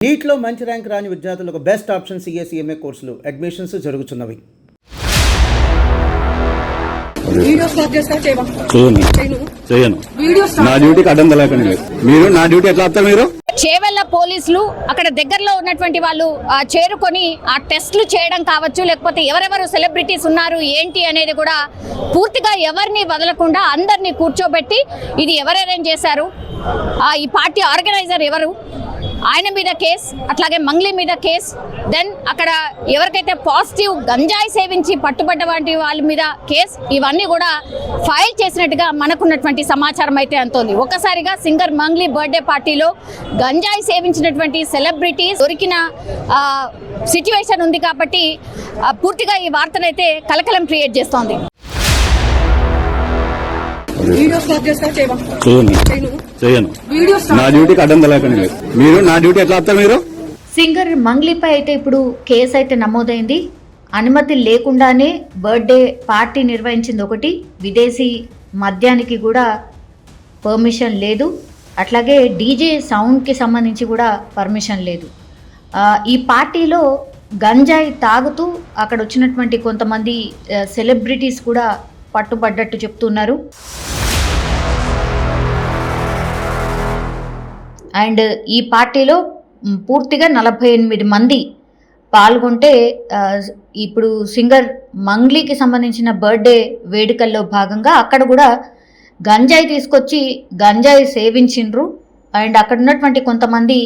నీట్లో మంచి ర్యాంక్ రాని విద్యార్థులకు బెస్ట్ ఆప్షన్ సిఎస్ఈఎంఏ కోర్సులు అడ్మిషన్స్ జరుగుతున్నవి. నా డ్యూటీకి అడ్డం తలేకండి మీరు నా డ్యూటీ ఎట్లా వస్తారు మీరు చేవెళ్ళ పోలీసులు అక్కడ దగ్గరలో ఉన్నటువంటి వాళ్ళు చేరుకొని ఆ టెస్టులు చేయడం కావచ్చు, లేకపోతే ఎవరెవరు సెలబ్రిటీస్ ఉన్నారు ఏంటి అనేది కూడా పూర్తిగా ఎవరిని వదలకుండా అందరినీ కూర్చోబెట్టి ఇది ఎవరు అరేంజ్ చేశారు, ఈ పార్టీ ఆర్గనైజర్ ఎవరు, ఆయన మీద కేస్, అట్లాగే మంగ్లీ మీద కేస్, దెన్ అక్కడ ఎవరికైతే పాజిటివ్ గంజాయి సేవించి పట్టుబడ్డ వంటి వాళ్ళ మీద కేస్, ఇవన్నీ కూడా ఫైల్ చేసినట్టుగా మనకున్నటువంటి సమాచారం అయితే అంతోంది. ఒక్కసారిగా సింగర్ మంగ్లీ బర్త్డే పార్టీలో గంజాయి సేవించినటువంటి సెలబ్రిటీస్ దొరికిన సిచ్యువేషన్ ఉంది కాబట్టి పూర్తిగా ఈ వార్తనైతే కలకలం క్రియేట్ చేస్తోంది. నా డ్యూటీకి అడ్డం తలేకండి మీరు నా డ్యూటీ ఎట్లా వస్తారు మీరు సింగర్ మంగ్లీపై అయితే ఇప్పుడు కేసు అయితే నమోదైంది. అనుమతి లేకుండానే బర్త్డే పార్టీ నిర్వహించింది ఒకటి, విదేశీ మద్యానికి కూడా పర్మిషన్ లేదు, అట్లాగే డీజే సౌండ్కి సంబంధించి కూడా పర్మిషన్ లేదు. ఈ పార్టీలో గంజాయి తాగుతూ అక్కడ వచ్చినటువంటి కొంతమంది సెలబ్రిటీస్ కూడా పట్టుబడ్డట్టు చెప్తున్నారు. అండ్ ఈ పార్టీలో పూర్తిగా 48 మంది పాల్గొంటే ఇప్పుడు సింగర్ మంగ్లీకి సంబంధించిన బర్త్డే వేడుకల్లో భాగంగా అక్కడ కూడా గంజాయి తీసుకొచ్చి గంజాయి సేవించిండ్రు. అండ్ అక్కడ ఉన్నటువంటి కొంతమంది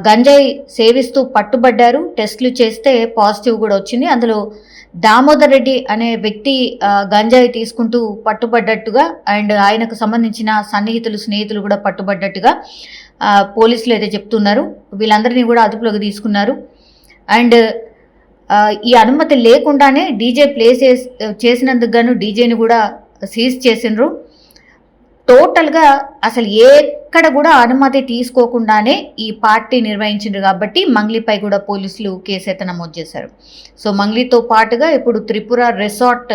గంజాయి సేవిస్తూ పట్టుబడ్డారు. టెస్టులు చేస్తే పాజిటివ్ కూడా వచ్చింది. అందులో దామోదర్ రెడ్డి అనే వ్యక్తి గంజాయి తీసుకుంటూ పట్టుబడ్డట్టుగా అండ్ ఆయనకు సంబంధించిన సన్నిహితులు స్నేహితులు కూడా పట్టుబడ్డట్టుగా పోలీసులు అయితే చెప్తున్నారు. వీళ్ళందరినీ కూడా అదుపులోకి తీసుకున్నారు. అండ్ ఈ అనుమతి లేకుండానే డీజే ప్లే చేసినందుకు గాను డీజేని కూడా సీజ్ చేసిండ్రు. టోటల్గా అసలు ఎక్కడ కూడా అనుమతి తీసుకోకుండానే ఈ పార్టీ నిర్వహించిండ్రు కాబట్టి మంగ్లీపై కూడా పోలీసులు కేసు అయితే నమోదు చేశారు. సో మంగ్లీతో పాటుగా ఇప్పుడు త్రిపుర రిసార్ట్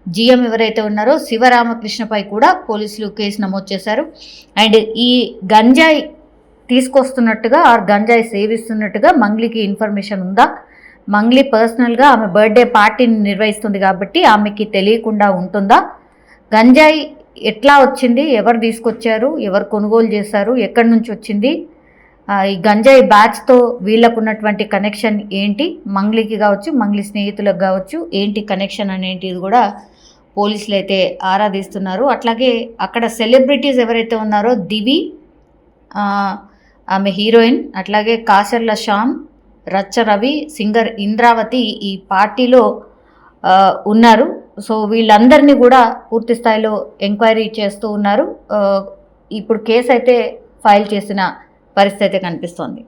జిఎం ఎవరైతే ఉన్నారో శివరామకృష్ణపై కూడా పోలీసులు కేసు నమోదు చేశారు. అండ్ ఈ గంజాయి తీసుకొస్తున్నట్టుగా ఆ గంజాయి సేవిస్తున్నట్టుగా మంగ్లీకి ఇన్ఫర్మేషన్ ఉందా, మంగ్లీ పర్సనల్గా ఆమె బర్త్డే పార్టీని నిర్వహిస్తుంది కాబట్టి ఆమెకి తెలియకుండా ఉంటుందా, గంజాయి ఎట్లా వచ్చింది, ఎవరు తీసుకొచ్చారు, ఎవరు కొనుగోలు చేశారు, ఎక్కడి నుంచి వచ్చింది, ఈ గంజాయి బ్యాచ్తో వీళ్ళకు ఉన్నటువంటి కనెక్షన్ ఏంటి, మంగ్లీకి కావచ్చు మంగ్లీ స్నేహితులకు కావచ్చు ఏంటి కనెక్షన్ అనేటిది కూడా పోలీసులు అయితే ఆరాధిస్తున్నారు. అట్లాగే అక్కడ సెలబ్రిటీస్ ఎవరైతే ఉన్నారో దివి, ఆమె హీరోయిన్, అట్లాగే కాసర్ల శ్యామ్, రచ్చ రవి, సింగర్ ఇంద్రావతి ఈ పార్టీలో ఉన్నారు. సో వీళ్ళందరినీ కూడా పూర్తి స్థాయిలో ఎంక్వైరీ చేస్తూ ఉన్నారు. ఇప్పుడు కేసు అయితే ఫైల్ చేసిన పరిస్థితి కనిపిస్తోంది.